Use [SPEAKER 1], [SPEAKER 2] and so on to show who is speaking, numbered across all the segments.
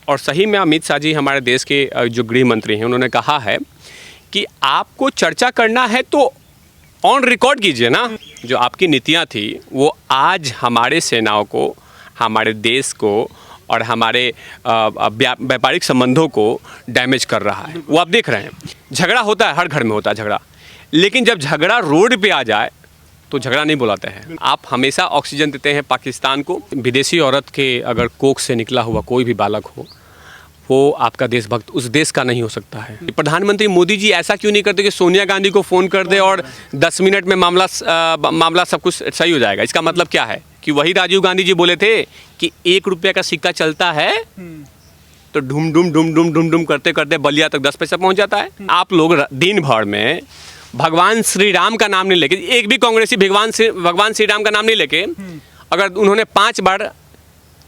[SPEAKER 1] और सही में अमित शाह जी हमारे देश के जो गृह मंत्री हैं, उन्होंने कहा है कि आपको चर्चा करना है तो ऑन रिकॉर्ड कीजिए ना। जो आपकी नीतियां थी वो आज हमारे सेनाओं को, हमारे देश को और हमारे व्यापारिक संबंधों को डैमेज कर रहा है। वो आप देख रहे हैं, झगड़ा होता है, हर घर में होता है झगड़ा, लेकिन जब झगड़ा रोड पे आ जाए तो झगड़ा नहीं बुलाते हैं। आप हमेशा ऑक्सीजन देते हैं पाकिस्तान को। विदेशी औरत के अगर कोख से निकला हुआ कोई भी बालक हो, वो आपका देशभक्त उस देश का नहीं हो सकता है। प्रधानमंत्री मोदी जी ऐसा क्यों नहीं करते कि सोनिया गांधी को फ़ोन कर दे और 10 मिनट में मामला सब कुछ सही हो जाएगा? इसका मतलब क्या है कि वही राजीव गांधी जी बोले थे कि 1 रुपये का सिक्का चलता है तो ढूम ढूम ढूम ढूम ढूम ढूम करते करते बलिया तक 10 पैसा पहुंच जाता है। आप लोग दिन भर में भगवान श्री राम का नाम नहीं लेके, एक भी कांग्रेसी भगवान श्री राम का नाम नहीं लेके, अगर उन्होंने 5 बार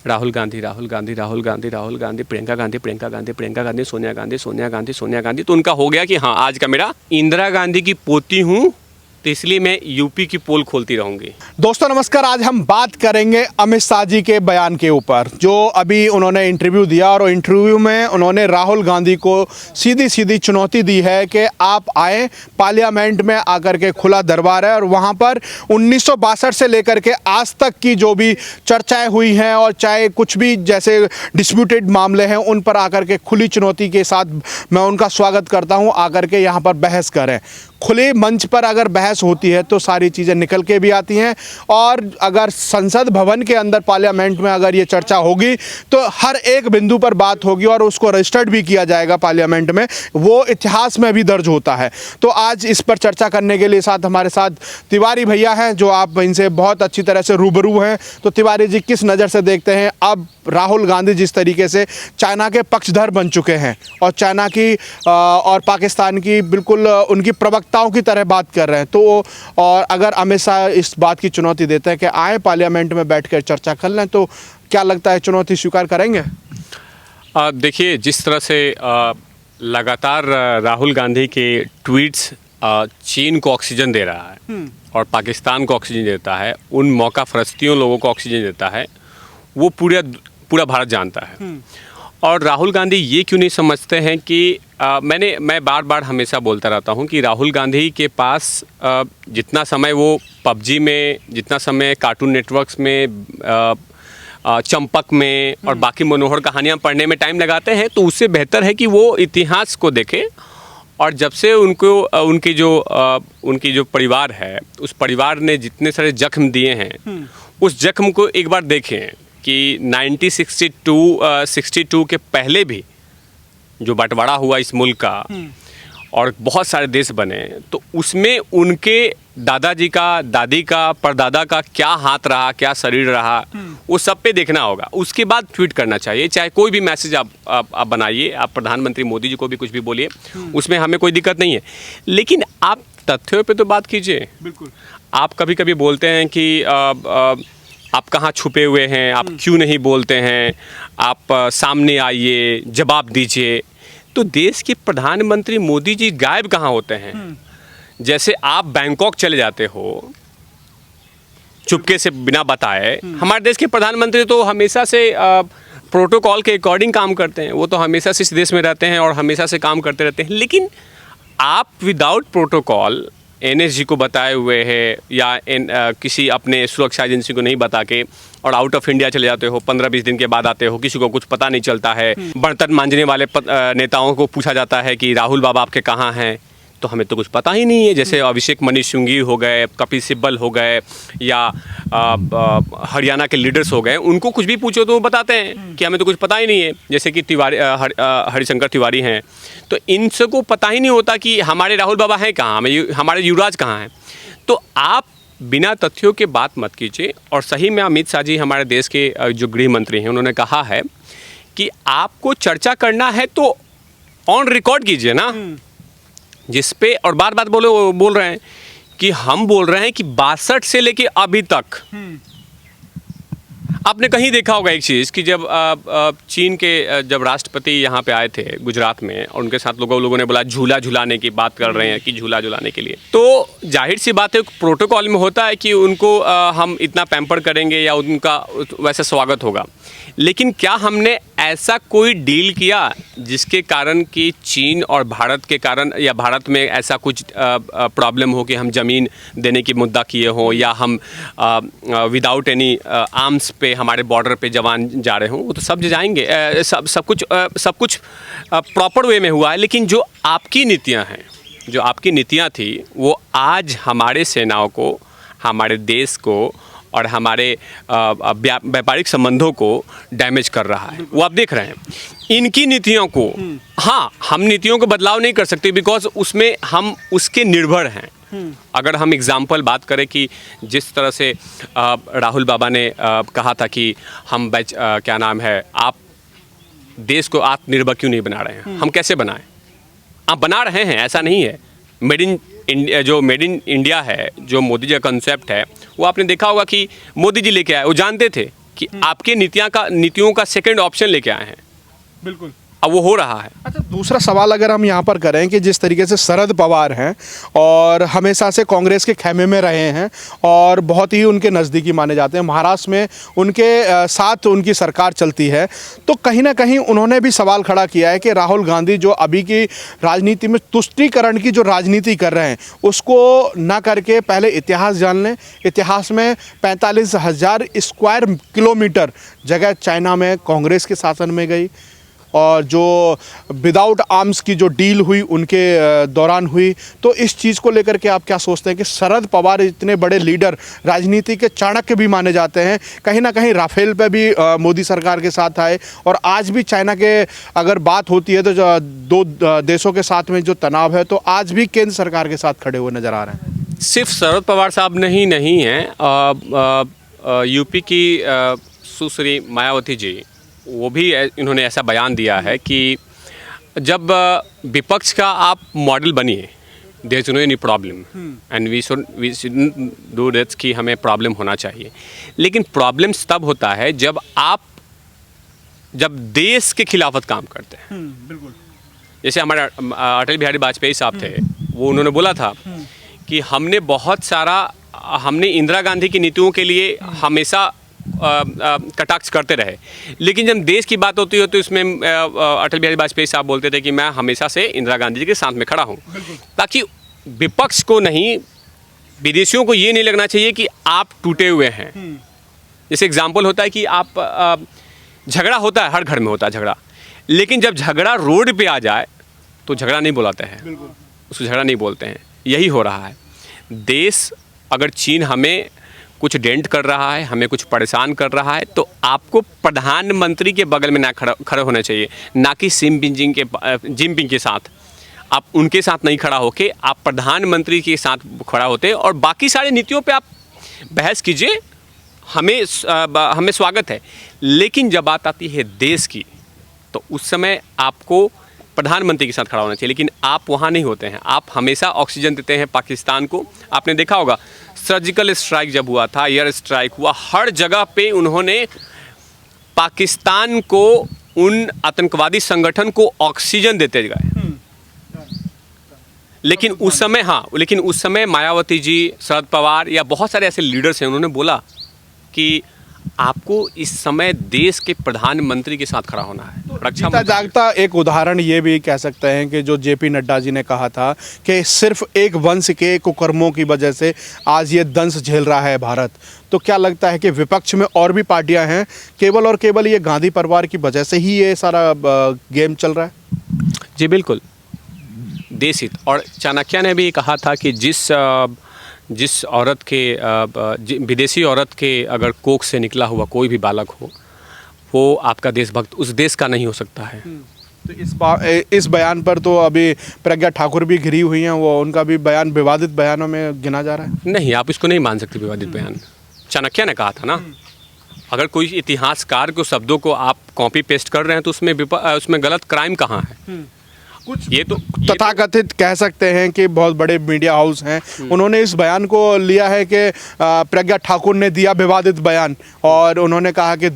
[SPEAKER 1] राहुल गांधी राहुल गांधी राहुल गांधी राहुल गांधी, प्रियंका गांधी प्रियंका गांधी प्रियंका गांधी, सोनिया गांधी सोनिया गांधी सोनिया गांधी, तो उनका हो गया कि हाँ आज का मेरा इंदिरा गांधी की पोती हूँ, तो इसलिए मैं यूपी की पोल खोलती रहूंगी।
[SPEAKER 2] दोस्तों नमस्कार, आज हम बात करेंगे अमित शाह जी के बयान के ऊपर, जो अभी उन्होंने इंटरव्यू दिया और इंटरव्यू में उन्होंने राहुल गांधी को सीधी सीधी चुनौती दी है कि आप आए, पार्लियामेंट में आकर के खुला दरबार है और वहां पर 1962 से लेकर के आज तक की जो भी चर्चाएं हुई हैं और चाहे कुछ भी जैसे डिस्प्यूटेड मामले हैं उन पर आकर के खुली चुनौती के साथ मैं उनका स्वागत करता हूं, आकर के यहां पर बहस करें। खुले मंच पर अगर बहस होती है तो सारी चीज़ें निकल के भी आती हैं, और अगर संसद भवन के अंदर पार्लियामेंट में अगर ये चर्चा होगी तो हर एक बिंदु पर बात होगी और उसको रजिस्टर्ड भी किया जाएगा पार्लियामेंट में, वो इतिहास में भी दर्ज होता है। तो आज इस पर चर्चा करने के लिए हमारे साथ तिवारी भैया हैं, जो आप इनसे बहुत अच्छी तरह से रूबरू हैं। तो तिवारी जी, किस नज़र से देखते हैं अब राहुल गांधी जिस तरीके से चाइना के पक्षधर बन चुके हैं और चाइना की और पाकिस्तान की बिल्कुल उनकी प्रवक्ताओं की तरह बात कर रहे हैं, तो और अगर अमित शाह इस बात की चुनौती देते हैं कि आए पार्लियामेंट में बैठकर चर्चा कर लें, तो क्या लगता है चुनौती स्वीकार करेंगे?
[SPEAKER 1] देखिए, जिस तरह से लगातार राहुल गांधी के ट्वीट्स चीन को ऑक्सीजन दे रहा है और पाकिस्तान को ऑक्सीजन देता है, उन मौका फरस्तियों लोगों को ऑक्सीजन देता है, वो पूरा भारत जानता है। और राहुल गांधी ये क्यों नहीं समझते हैं कि मैं बार बार हमेशा बोलता रहता हूँ कि राहुल गांधी के पास जितना समय वो पबजी में, जितना समय कार्टून नेटवर्क्स में, चंपक में और बाकी मनोहर कहानियाँ पढ़ने में टाइम लगाते हैं, तो उससे बेहतर है कि वो इतिहास को देखें। और जब से उनकी जो परिवार है, उस परिवार ने जितने सारे जख्म दिए हैं, उस जख्म को एक बार देखें कि 1962 के पहले भी जो बंटवारा हुआ इस मुल्क का और बहुत सारे देश बने, तो उसमें उनके दादाजी का, दादी का, परदादा का क्या हाथ रहा, क्या शरीर रहा, वो सब पे देखना होगा। उसके बाद ट्वीट करना चाहिए। चाहे कोई भी मैसेज आप बनाइए, आप प्रधानमंत्री मोदी जी को भी कुछ भी बोलिए, उसमें हमें कोई दिक्कत नहीं है, लेकिन आप तथ्यों पे तो बात कीजिए। बिल्कुल। आप कभी कभी बोलते हैं कि आप कहाँ छुपे हुए हैं, आप क्यों नहीं बोलते हैं, आप सामने आइए, जवाब दीजिए। तो देश के प्रधानमंत्री मोदी जी गायब कहाँ होते हैं? जैसे आप बैंकॉक चले जाते हो चुपके से बिना बताए, हमारे देश के प्रधानमंत्री तो हमेशा से प्रोटोकॉल के अकॉर्डिंग काम करते हैं, वो तो हमेशा से इस देश में रहते हैं और हमेशा से काम करते रहते हैं। लेकिन आप विदाउट प्रोटोकॉल एनएसजी को बताए हुए है या किसी अपने सुरक्षा एजेंसी को नहीं बता के और आउट ऑफ इंडिया चले जाते हो, 15-20 दिन के बाद आते हो, किसी को कुछ पता नहीं चलता है। बर्तन मांजने वाले नेताओं को पूछा जाता है कि राहुल बाबा आपके कहाँ हैं, तो हमें तो कुछ पता ही नहीं है। जैसे अभिषेक मनु सिंघवी हो गए, कपिल सिब्बल हो गए, या हरियाणा के लीडर्स हो गए, उनको कुछ भी पूछो तो वो बताते हैं कि हमें तो कुछ पता ही नहीं है। जैसे कि हरिशंकर तिवारी हैं, तो इनसे को पता ही नहीं होता कि हमारे राहुल बाबा हैं कहाँ, हमारे युवराज कहाँ हैं। तो आप बिना तथ्यों के बात मत कीजिए। और सही में अमित शाह जी हमारे देश के जो गृह मंत्री हैं, उन्होंने कहा है कि आपको चर्चा करना है तो ऑन रिकॉर्ड कीजिए ना, जिस पे और बार बार बोल रहे हैं कि हम बोल रहे हैं कि 62 से लेके अभी तक आपने कहीं देखा होगा एक चीज़ कि जब चीन के जब राष्ट्रपति यहाँ पे आए थे गुजरात में और उनके साथ लोगों ने बोला झूला झुलाने की बात कर रहे हैं कि झूला झुलाने के लिए, तो जाहिर सी बात है प्रोटोकॉल में होता है कि उनको हम इतना पैम्पर करेंगे या उनका वैसा स्वागत होगा। लेकिन क्या हमने ऐसा कोई डील किया जिसके कारण कि चीन और भारत के कारण या भारत में ऐसा कुछ प्रॉब्लम हो कि हम ज़मीन देने की मुद्दा किए हों या हम विदाउट एनी आर्म्स पे हमारे बॉर्डर पे जवान जा रहे हों? वो तो सब जाएंगे, सब कुछ प्रॉपर वे में हुआ है। लेकिन जो आपकी नीतियाँ थी वो आज हमारे सेनाओं को, हमारे देश को और हमारे व्यापारिक संबंधों को डैमेज कर रहा है। वो आप देख रहे हैं इनकी नीतियों को। हाँ, हम नीतियों को बदलाव नहीं कर सकते बिकॉज उसमें हम उसके निर्भर हैं। अगर हम एग्जाम्पल बात करें कि जिस तरह से राहुल बाबा ने कहा था कि हम क्या नाम है, आप देश को आत्मनिर्भर क्यों नहीं बना रहे हैं? हम कैसे बनाएं? आप बना रहे हैं, ऐसा नहीं है। मेड इन इंडिया है, जो मोदी जी का कंसेप्ट है, वो आपने देखा होगा कि मोदी जी लेके आए। वो जानते थे कि आपके नीतियों का सेकंड ऑप्शन लेके आए हैं।
[SPEAKER 2] बिल्कुल,
[SPEAKER 1] अब वो हो रहा है।
[SPEAKER 2] अच्छा, दूसरा सवाल अगर हम यहाँ पर करें कि जिस तरीके से शरद पवार हैं और हमेशा से कांग्रेस के खेमे में रहे हैं और बहुत ही उनके नज़दीकी माने जाते हैं, महाराष्ट्र में उनके साथ उनकी सरकार चलती है, तो कहीं ना कहीं उन्होंने भी सवाल खड़ा किया है कि राहुल गांधी जो अभी की राजनीति में तुष्टीकरण की जो राजनीति कर रहे हैं उसको ना करके पहले इतिहास जान लें। इतिहास में 45,000 स्क्वायर किलोमीटर जगह चाइना में कांग्रेस के शासन में गई और जो विदाउट आर्म्स की जो डील हुई उनके दौरान हुई। तो इस चीज़ को लेकर के आप क्या सोचते हैं कि शरद पवार इतने बड़े लीडर, राजनीति के चाणक्य भी माने जाते हैं, कहीं ना कहीं राफेल पे भी मोदी सरकार के साथ आए और आज भी चाइना के अगर बात होती है तो जो दो देशों के साथ में जो तनाव है तो आज भी केंद्र सरकार के साथ खड़े हुए नज़र आ रहे हैं?
[SPEAKER 1] सिर्फ शरद पवार साहब नहीं हैं, यूपी की सुश्री मायावती जी, वो भी इन्होंने ऐसा बयान दिया है कि जब विपक्ष का आप मॉडल बनिए, there is no any problem and we should do that कि हमें प्रॉब्लम होना चाहिए। लेकिन प्रॉब्लम्स तब होता है जब देश के खिलाफत काम करते हैं।
[SPEAKER 2] बिल्कुल,
[SPEAKER 1] जैसे हमारे अटल बिहारी वाजपेयी साहब थे, वो उन्होंने बोला था कि हमने इंदिरा गांधी की नीतियों के लिए हमेशा कटाक्ष करते रहे, लेकिन जब देश की बात होती है तो इसमें अटल बिहारी वाजपेयी साहब बोलते थे कि मैं हमेशा से इंदिरा गांधी जी के साथ में खड़ा हूँ, ताकि विपक्ष को नहीं, विदेशियों को ये नहीं लगना चाहिए कि आप टूटे हुए हैं। जैसे एग्जाम्पल होता है कि आप झगड़ा होता है, हर घर में होता है झगड़ा, लेकिन जब झगड़ा रोड पे आ जाए तो झगड़ा नहीं बुलाते हैं, उसको झगड़ा नहीं बोलते हैं। यही हो रहा है। देश, अगर चीन हमें कुछ डेंट कर रहा है, हमें कुछ परेशान कर रहा है, तो आपको प्रधानमंत्री के बगल में ना खड़े होना चाहिए, ना कि जिनपिंग के साथ। आप उनके साथ नहीं खड़ा होके आप प्रधानमंत्री के साथ खड़ा होते और बाकी सारी नीतियों पे आप बहस कीजिए, हमें स्वागत है। लेकिन जब बात आती है देश की, तो उस समय आपको प्रधानमंत्री के साथ खड़ा होना चाहिए, लेकिन आप वहाँ नहीं होते हैं। आप हमेशा ऑक्सीजन देते हैं पाकिस्तान को। आपने देखा होगा सर्जिकल स्ट्राइक जब हुआ था, एयर स्ट्राइक हुआ, हर जगह पे उन्होंने पाकिस्तान को, उन आतंकवादी संगठन को ऑक्सीजन देते गए। लेकिन उस समय मायावती जी, शरद पवार या बहुत सारे ऐसे लीडर्स हैं, उन्होंने बोला कि आपको इस समय देश के प्रधानमंत्री के साथ खड़ा होना है।
[SPEAKER 2] जीता जागता एक उदाहरण ये भी कह सकते हैं कि जो जेपी नड्डा जी ने कहा था कि सिर्फ एक वंश के कुकर्मों की वजह से आज ये दंश झेल रहा है भारत। तो क्या लगता है कि विपक्ष में और भी पार्टियां हैं, केवल और केवल ये गांधी परिवार की वजह से ही ये सारा गेम चल रहा है?
[SPEAKER 1] जी बिल्कुल, देश हित। और चाणक्य ने भी कहा था कि जिस औरत के विदेशी औरत के अगर कोख से निकला हुआ कोई भी बालक हो, वो आपका देशभक्त उस देश का नहीं हो सकता है।
[SPEAKER 2] तो इस बयान पर तो अभी प्रज्ञा ठाकुर भी घिरी हुई हैं, वो उनका भी बयान विवादित बयानों में गिना जा रहा है।
[SPEAKER 1] नहीं, आप इसको नहीं मान सकते विवादित बयान। चाणक्य ने कहा था ना, अगर कोई इतिहासकार के शब्दों को आप कॉपी पेस्ट कर रहे हैं तो उसमें गलत क्राइम कहाँ है?
[SPEAKER 2] कुछ
[SPEAKER 1] ये तो
[SPEAKER 2] तथाकथित कह सकते हैं कि बहुत बड़े मीडिया हाउस हैं, उन्होंने इस बयान को लिया है कि प्रज्ञा ठाकुर ने दिया विवादित बयान, और उन्होंने कहा कि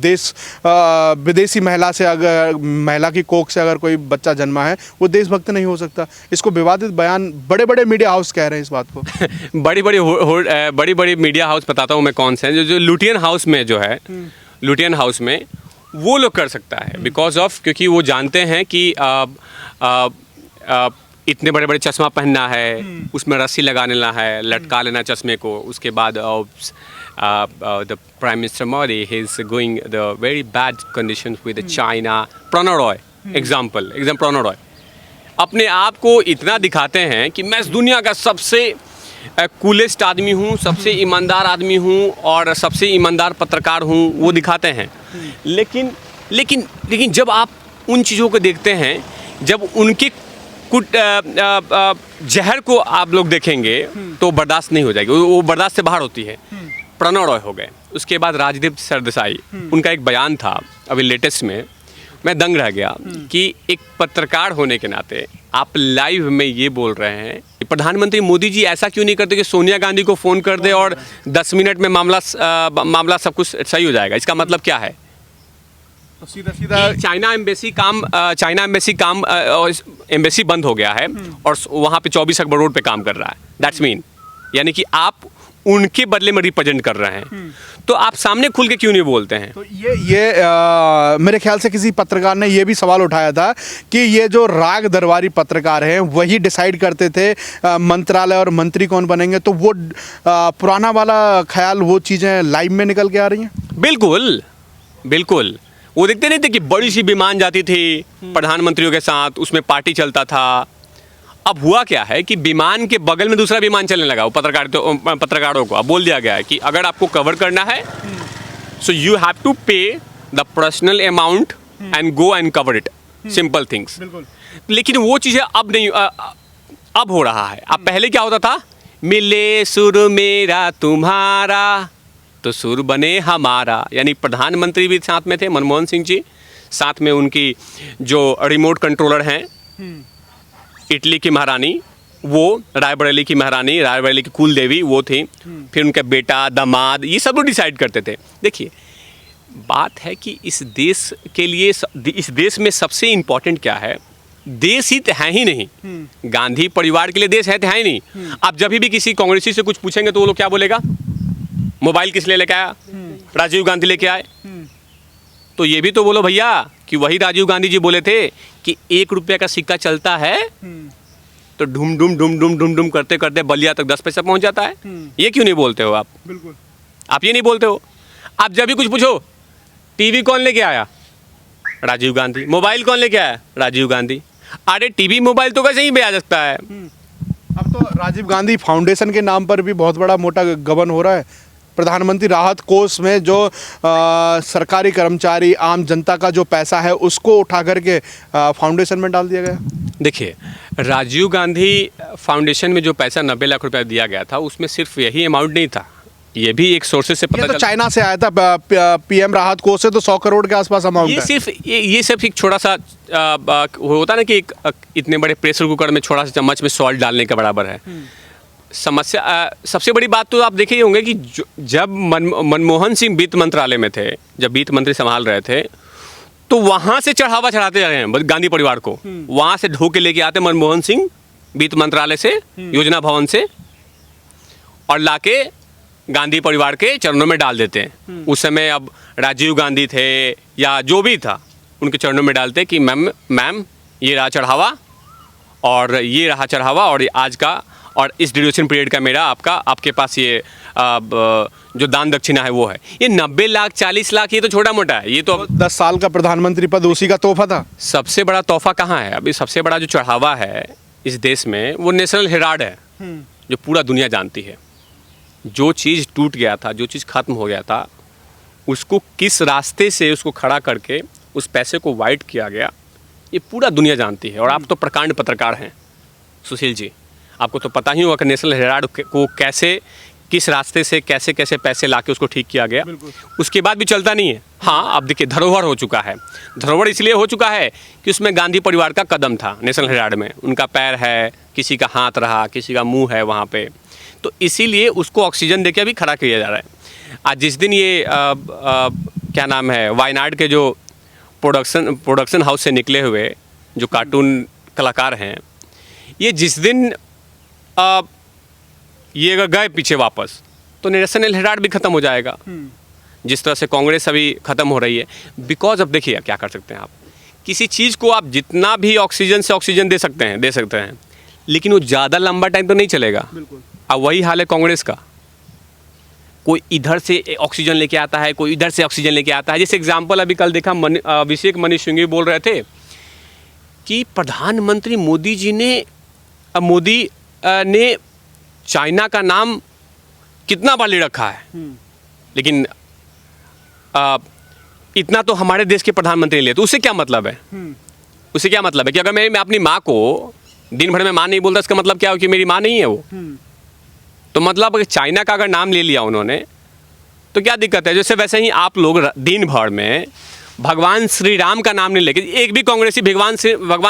[SPEAKER 2] विदेशी महिला से अगर महिला की कोख से अगर कोई बच्चा जन्मा है वो देशभक्त नहीं हो सकता। इसको विवादित बयान बड़े बड़े मीडिया हाउस कह रहे हैं इस बात को।
[SPEAKER 1] बड़ी बड़ी मीडिया हाउस बताता हूँ मैं कौन से हैं। जो लुटियन हाउस में जो है, लुटियन हाउस में वो लोग कर सकता है बिकॉज ऑफ, क्योंकि वो जानते हैं कि इतने बड़े बड़े चश्मा पहनना है, उसमें रस्सी लगा लेना है, लटका लेना चश्मे को, उसके बाद the prime minister Modi he is going the very bad conditions with China. Prannoy Roy example Prannoy Roy अपने आप को इतना दिखाते हैं कि मैं इस दुनिया का सबसे कूलेस्ट आदमी हूँ, सबसे ईमानदार आदमी हूँ और सबसे ईमानदार पत्रकार हूँ, वो दिखाते हैं। लेकिन जब आप उन चीज़ों को देखते हैं, जब उनके कुछ जहर को आप लोग देखेंगे तो बर्दाश्त नहीं हो जाएगी, वो बर्दाश्त से बाहर होती है। प्रणव रॉय हो गए, उसके बाद राजदीप सरदेसाई, उनका एक बयान था अभी लेटेस्ट में, मैं दंग रह गया कि एक पत्रकार होने के नाते आप लाइव में ये बोल रहे हैं कि प्रधानमंत्री मोदी जी ऐसा क्यों नहीं करते कि सोनिया गांधी को फ़ोन कर दे और 10 मिनट में मामला सब कुछ सही हो जाएगा। इसका मतलब क्या है?
[SPEAKER 2] तो सीधा
[SPEAKER 1] चाइना एम्बेसी बंद हो गया है और वहाँ पे 24 अकबर रोड पे काम कर रहा है। दैट्स मीन, यानी कि आप उनके बदले में रिप्रेजेंट कर रहे हैं, तो आप सामने खुल के क्यों नहीं बोलते हैं?
[SPEAKER 2] तो मेरे ख्याल से किसी पत्रकार ने ये भी सवाल उठाया था कि ये जो राग दरबारी पत्रकार हैं वही डिसाइड करते थे मंत्रालय और मंत्री कौन बनेंगे, तो वो पुराना वाला ख्याल, वो चीज़ें लाइव में निकल के आ रही हैं।
[SPEAKER 1] बिल्कुल वो देखते नहीं थे कि बड़ी सी विमान जाती थी प्रधानमंत्रियों के साथ, उसमें पार्टी चलता था। अब हुआ क्या है कि विमान के बगल में दूसरा विमान चलने लगा, वो पत्रकारों को अब बोल दिया गया है कि अगर आपको कवर करना है सो यू हैव टू पे the personal amount and go and cover it, simple things. लेकिन वो चीज़ें अब नहीं, अब हो रहा है। अब पहले क्या होता था, मिले सुर मेरा तुम्हारा तो सुर बने हमारा, यानी प्रधानमंत्री भी साथ में थे, मनमोहन सिंह जी, साथ में उनकी जो रिमोट कंट्रोलर हैं इटली की महारानी, वो रायबरेली की महारानी, रायबरेली की कुल देवी वो थी, फिर उनका बेटा, दामाद, ये सब लोग डिसाइड करते थे। देखिए बात है कि इस देश के लिए, इस देश में सबसे इम्पोर्टेंट क्या है, देश हित है ही नहीं। गांधी परिवार के लिए देश है ही नहीं। आप जब भी किसी कांग्रेसी से कुछ पूछेंगे तो वो लोग क्या बोलेगा, मोबाइल किस लिए लेके आया, राजीव गांधी लेके आए। तो ये भी तो बोलो भैया कि वही राजीव गांधी जी बोले थे कि 1 रुपये का सिक्का चलता है तो ढूम ढूम करते करते बलिया तक 10 पैसा पहुंच जाता है। ये क्यों नहीं बोलते हो आप?
[SPEAKER 2] बिल्कुल
[SPEAKER 1] आप ये नहीं बोलते हो। आप जब भी कुछ पूछो, टीवी कौन लेके आया, राजीव गांधी। मोबाइल कौन लेके आया, राजीव गांधी। अरे टीवी मोबाइल तो वैसे ही भी आ सकता है।
[SPEAKER 2] अब तो राजीव गांधी फाउंडेशन के नाम पर भी बहुत बड़ा मोटा गबन हो रहा है। प्रधानमंत्री राहत कोष में जो सरकारी कर्मचारी, आम जनता का जो पैसा है उसको उठा करके फाउंडेशन में डाल दिया गया।
[SPEAKER 1] देखिए, राजीव गांधी फाउंडेशन में जो पैसा 90 लाख रुपया दिया गया था, उसमें सिर्फ यही अमाउंट नहीं था, ये भी एक सोर्सेज से पता
[SPEAKER 2] चला। चाइना से आया था, पीएम राहत कोष से तो 100 करोड़ के आसपास अमाउंट है।
[SPEAKER 1] ये सिर्फ एक छोटा सा होता ना कि इतने बड़े प्रेशर कुकर में छोटा सा चम्मच में सॉल्ट डालने के बराबर है। समस्या सबसे बड़ी बात तो आप देखे ही होंगे कि जब मनमोहन सिंह वित्त मंत्रालय में थे, जब वित्त मंत्री संभाल रहे थे, तो वहाँ से चढ़ावा चढ़ाते जा रहे हैं गांधी परिवार को। वहाँ से ढो के लेके आते मनमोहन सिंह वित्त मंत्रालय से, योजना भवन से, और लाके गांधी परिवार के चरणों में डाल देते हैं। उस समय अब राजीव गांधी थे या जो भी था, उनके चरणों में डालते कि मैम ये रहा चढ़ावा, और ये रहा चढ़ावा, और आज का और इस ड्यूरेशन पीरियड का मेरा आपके पास ये जो दान दक्षिणा है वो है। ये 90 लाख 40 लाख ये तो छोटा मोटा है। ये तो
[SPEAKER 2] 10 साल का प्रधानमंत्री पद उसी का तोहफा था।
[SPEAKER 1] सबसे बड़ा तोहफा कहाँ है? अभी सबसे बड़ा जो चढ़ावा है इस देश में वो नेशनल हेराल्ड है, जो पूरा दुनिया जानती है। जो चीज़ टूट गया था, जो चीज़ खत्म हो गया था, उसको किस रास्ते से उसको खड़ा करके उस पैसे को वाइट किया गया, ये पूरा दुनिया जानती है। और आप तो प्रकांड पत्रकार हैं सुशील जी, आपको तो पता ही होगा कि नेशनल हेराल्ड को कैसे किस रास्ते से कैसे कैसे पैसे लाके उसको ठीक किया गया, उसके बाद भी चलता नहीं है। हाँ, अब देखिए धरोहर हो चुका है। धरोहर इसलिए हो चुका है कि उसमें गांधी परिवार का कदम था, नेशनल हेराल्ड में उनका पैर है, किसी का हाथ रहा, किसी का मुंह है वहाँ पे, तो इसीलिए उसको ऑक्सीजन देके अभी खड़ा किया जा रहा है। आज जिस दिन ये क्या नाम है, वायनाड के जो प्रोडक्शन हाउस से निकले हुए जो कार्टून कलाकार हैं, ये जिस दिन ये अगर गए पीछे वापस तो नेशनल हेराल्ड भी ख़त्म हो जाएगा। जिस तरह से कांग्रेस अभी ख़त्म हो रही है, बिकॉज अब देखिए क्या कर सकते हैं आप, किसी चीज़ को आप जितना भी ऑक्सीजन से ऑक्सीजन दे सकते हैं, लेकिन वो ज़्यादा लंबा टाइम तो नहीं चलेगा। अब वही हाल है कांग्रेस का, कोई इधर से ऑक्सीजन लेके आता है, कोई इधर से ऑक्सीजन लेके आता है। जैसे एग्जाम्पल अभी कल देखा, अभिषेक मनु सिंघवी बोल रहे थे कि प्रधानमंत्री मोदी जी ने चाइना का नाम कितना बार ले रखा है, लेकिन इतना तो हमारे देश के प्रधानमंत्री ने लिया। तो उससे क्या मतलब है? उससे क्या मतलब है कि अगर मैं अपनी माँ को दिन भर में माँ नहीं बोलता, इसका मतलब क्या हो कि मेरी माँ नहीं है वो? तो मतलब अगर चाइना का अगर नाम ले लिया उन्होंने तो क्या दिक्कत है? जैसे वैसे ही आप लोग दिन भर में भगवान श्री राम का नाम नहीं लेके, एक भी कांग्रेसी भगवान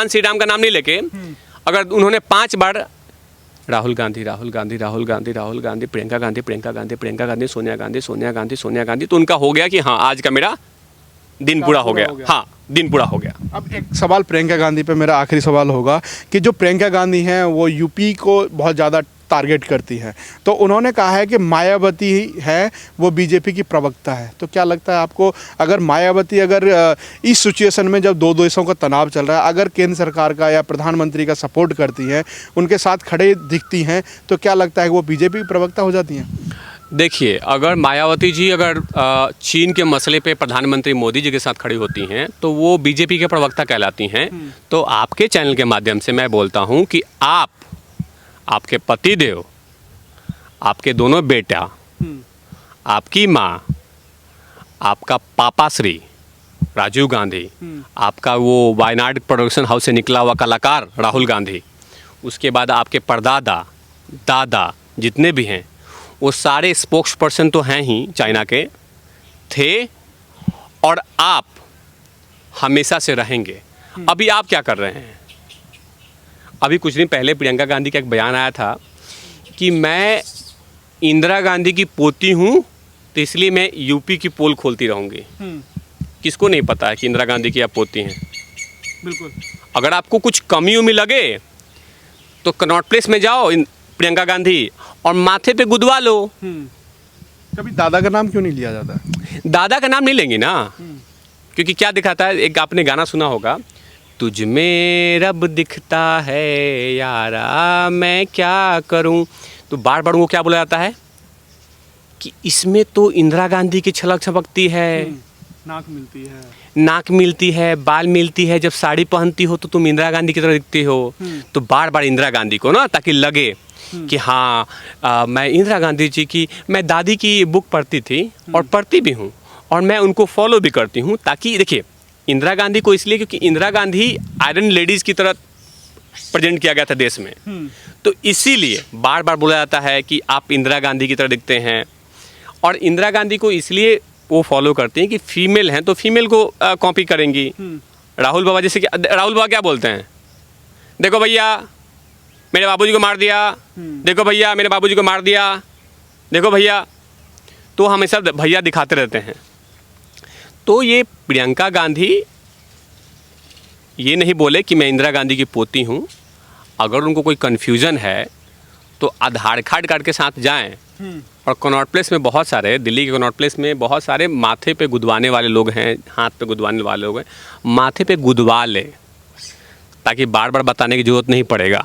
[SPEAKER 1] श्री राम का नाम नहीं लेके, अगर उन्होंने 5 बार राहुल गांधी, प्रियंका गांधी, सोनिया गांधी, तो उनका हो गया कि हाँ आज का मेरा दिन पूरा हो गया। हाँ, दिन पूरा हो गया।
[SPEAKER 2] अब एक सवाल प्रियंका गांधी पे मेरा आखिरी सवाल होगा कि जो प्रियंका गांधी हैं वो यूपी को बहुत ज़्यादा टारगेट करती है, तो उन्होंने कहा है कि मायावती है वो बीजेपी की प्रवक्ता है। तो क्या लगता है आपको, अगर मायावती अगर इस सिचुएशन में जब दो देशों का तनाव चल रहा है, अगर केंद्र सरकार का या प्रधानमंत्री का सपोर्ट करती हैं, उनके साथ खड़े दिखती हैं, तो क्या लगता है कि वो बीजेपी की प्रवक्ता हो जाती हैं?
[SPEAKER 1] देखिए, अगर मायावती जी अगर चीन के मसले पे प्रधानमंत्री मोदी जी के साथ खड़ी होती हैं तो वो बीजेपी के प्रवक्ता कहलाती हैं। तो आपके चैनल के माध्यम से मैं बोलता हूं कि आपके पतिदेव, आपके दोनों बेटा, आपकी माँ, आपका पापा श्री राजीव गांधी, आपका वो वायनाड प्रोडक्शन हाउस से निकला हुआ कलाकार राहुल गांधी, उसके बाद आपके परदादा, दादा जितने भी हैं, वो सारे स्पोक्स पर्सन तो हैं ही चाइना के, थे, और आप हमेशा से रहेंगे। अभी आप क्या कर रहे हैं? अभी कुछ दिन पहले प्रियंका गांधी का एक बयान आया था कि मैं इंदिरा गांधी की पोती हूँ तो इसलिए मैं यूपी की पोल खोलती रहूँगी। किसको नहीं पता है कि इंदिरा गांधी की आप पोती हैं?
[SPEAKER 2] बिल्कुल।
[SPEAKER 1] अगर आपको कुछ कमी उमी लगे तो कनॉट प्लेस में जाओ प्रियंका गांधी और माथे पे गुदवा लो।
[SPEAKER 2] कभी दादा का नाम क्यों नहीं लिया जाता?
[SPEAKER 1] दादा का नाम नहीं लेंगे ना, क्योंकि क्या दिखाता है, एक आपने गाना सुना होगा, तुझ में रब दिखता है यारा मैं क्या करूं, तो बार बार वो क्या बोला जाता है कि इसमें तो इंदिरा गांधी की झलक छपकती है, नाक मिलती है, बाल मिलती है, जब साड़ी पहनती हो तो तुम इंदिरा गांधी की तरह दिखती हो। तो बार बार इंदिरा गांधी को ना, ताकि लगे कि हाँ मैं इंदिरा गांधी जी की, मैं दादी की बुक पढ़ती थी और पढ़ती भी हूँ और मैं उनको फॉलो भी करती हूँ। ताकि देखिए, इंदिरा गांधी को इसलिए क्योंकि इंदिरा गांधी आयरन लेडीज़ की तरह प्रेजेंट किया गया था देश में, तो इसीलिए बार बार बोला जाता है कि आप इंदिरा गांधी की तरह दिखते हैं। और इंदिरा गांधी को इसलिए वो फॉलो करते हैं कि फीमेल हैं तो फीमेल को कॉपी करेंगी। राहुल बाबा जैसे कि राहुल बाबा क्या बोलते हैं, देखो भैया मेरे बाबूजी को मार दिया, देखो भैया मेरे बाबूजी को मार दिया, देखो भैया, तो हमेशा भैया दिखाते रहते हैं। तो ये प्रियंका गांधी ये नहीं बोले कि मैं इंदिरा गांधी की पोती हूँ। अगर उनको कोई कन्फ्यूज़न है तो आधार कार्ड के साथ जाएं, और कनॉट प्लेस में बहुत सारे, दिल्ली के कनॉट प्लेस में बहुत सारे माथे पे गुदवाने वाले लोग हैं, हाथ पे गुदवाने वाले लोग हैं, माथे पे गुदवा ले, ताकि बार बार बताने की ज़रूरत नहीं पड़ेगा।